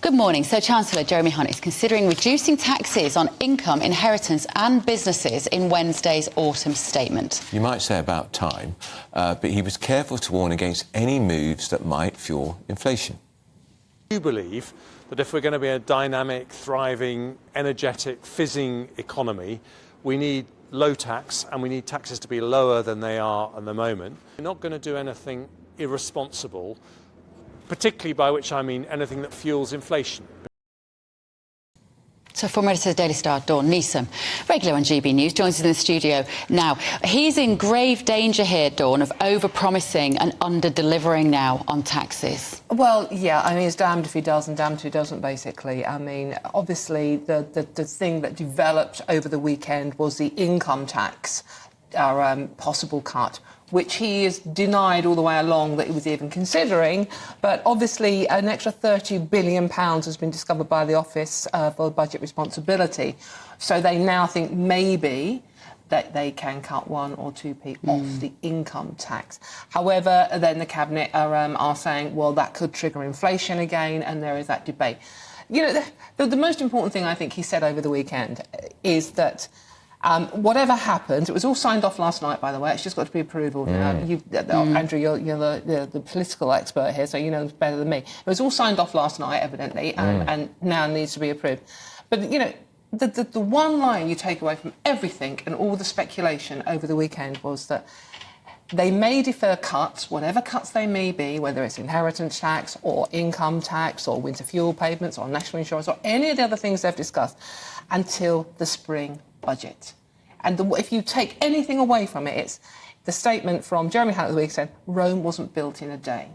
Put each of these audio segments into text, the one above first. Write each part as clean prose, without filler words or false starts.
Good morning. So Chancellor Jeremy Hunt is considering reducing taxes on income, inheritance and businesses in Wednesday's autumn statement. You might say about time, but he was careful to warn against any moves that might fuel inflation. I do believe that if we're going to be a dynamic, thriving, energetic, fizzing economy, we need low tax and we need taxes to be lower than they are at the moment. We're not going to do anything irresponsible, particularly by which I mean anything that fuels inflation. So former editor of the Daily Star, Dawn Neesom, regular on GB News, joins us in the studio now. He's in grave danger here, Dawn, of over-promising and under-delivering now on taxes. Well, yeah, I mean, it's damned if he does and damned if he doesn't, basically. I mean, obviously, the thing that developed over the weekend was the income tax, possible cut, which he is denied all the way along that he was even considering. But obviously an extra £30 billion has been discovered by the Office for Budget Responsibility. So they now think maybe that they can cut 1 or 2p off the income tax. However, then the Cabinet are saying, well, that could trigger inflation again, and there is that debate. You know, the most important thing I think he said over the weekend is that whatever happens, it was all signed off last night, by the way. It's just got to be approved. Andrew, you're the political expert here, so you know better than me. It was all signed off last night, evidently, and now needs to be approved. But, you know, the one line you take away from everything and all the speculation over the weekend was that they may defer cuts, whatever cuts they may be, whether it's inheritance tax or income tax or winter fuel payments or national insurance or any of the other things they've discussed, until the spring budget. And if you take anything away from it, it's the statement from Jeremy Hunt at the weekend, Rome wasn't built in a day.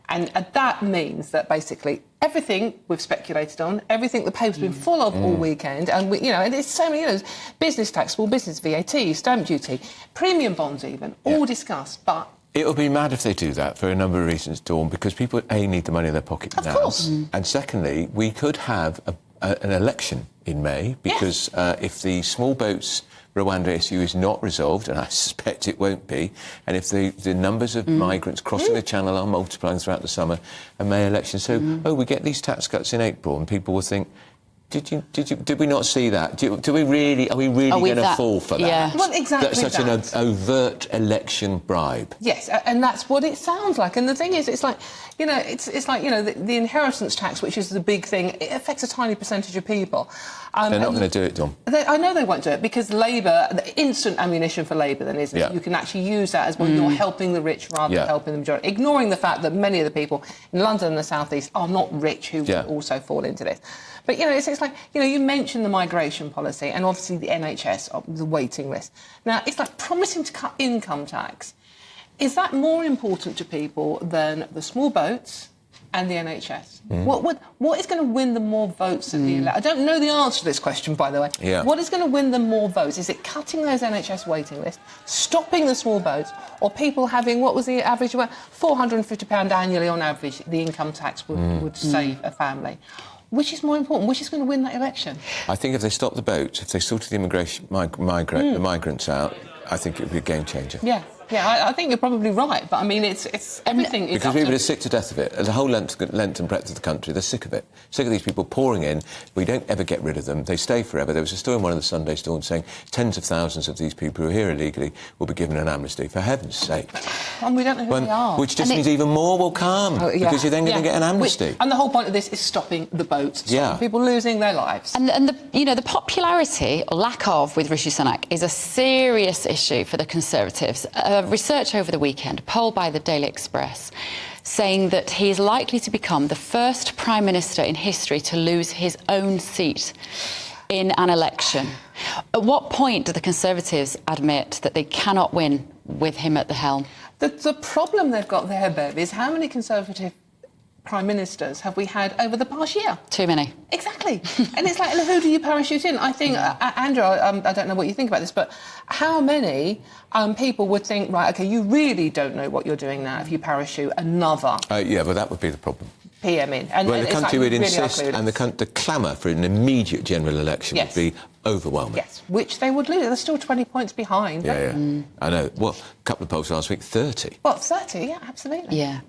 And that means that basically everything we've speculated on, everything the paper's been full of all weekend, and and it's so many, business tax, small business VAT, stamp duty, premium bonds even, all discussed, but It'll be mad if they do that for a number of reasons, Dawn, because people, A, need the money in their pocket now. Of course. And secondly, we could have an election in May, because if the small boats Rwanda issue is not resolved, and I suspect it won't be, and if the numbers of migrants crossing the channel are multiplying throughout the summer, a May election. So, we get these tax cuts in April, and people will think, did we not see that? Are we really going to fall for that? Yeah. Well, exactly. That's such an overt election bribe. Yes, and that's what it sounds like. And the thing is, it's like, the inheritance tax, which is the big thing, it affects a tiny percentage of people. They're not going to do it, Dom. I know they won't do it, because Labour, the instant ammunition for Labour then, isn't it? You can actually use that as well. You're helping the rich rather than helping the majority, ignoring the fact that many of the people in London and the South East are not rich who will also fall into this. But, it's like, you mentioned the migration policy and obviously the NHS, the waiting list. Now, it's like promising to cut income tax. Is that more important to people than the small boats and the NHS? What is going to win them more votes in the election? I don't know the answer to this question, by the way. Yeah. What is going to win them more votes? Is it cutting those NHS waiting lists, stopping the small boats, or people having, what was the average, about £450 annually on average, the income tax would save a family? Which is more important? Which is going to win that election? I think if they stop the boats, if they sorted the immigration, the migrants out, I think it would be a game changer. Yeah, I think you're probably right, but I mean, it's everything. Because people are sick to death of it. The whole length and breadth of the country, they're sick of it. Sick of these people pouring in. We don't ever get rid of them. They stay forever. There was a story in one of the Sunday Storms saying tens of thousands of these people who are here illegally will be given an amnesty. For heaven's sake. And we don't know who they are. Which just means even more will come, because you're then going to get an amnesty. And the whole point of this is stopping the boats, stopping people losing their lives. And the popularity, or lack of, with Rishi Sunak is a serious issue for the Conservatives. Research over the weekend, a poll by the Daily Express, saying that he is likely to become the first Prime Minister in history to lose his own seat in an election. At what point do the Conservatives admit that they cannot win with him at the helm? The problem they've got there, Bev, is how many Conservative Prime Ministers have we had over the past year? Too many. Exactly. And it's like, who do you parachute in? I think, Andrew, I don't know what you think about this, but how many people would think, right, OK, you really don't know what you're doing now if you parachute another... yeah, but that would be the problem. PM in. And well, the country would insist, and the clamour for an immediate general election would be overwhelming. Yes, which they would lose. They're still 20 points behind. I know. Well, a couple of polls last week, 30. Well, 30, yeah, absolutely. Yeah.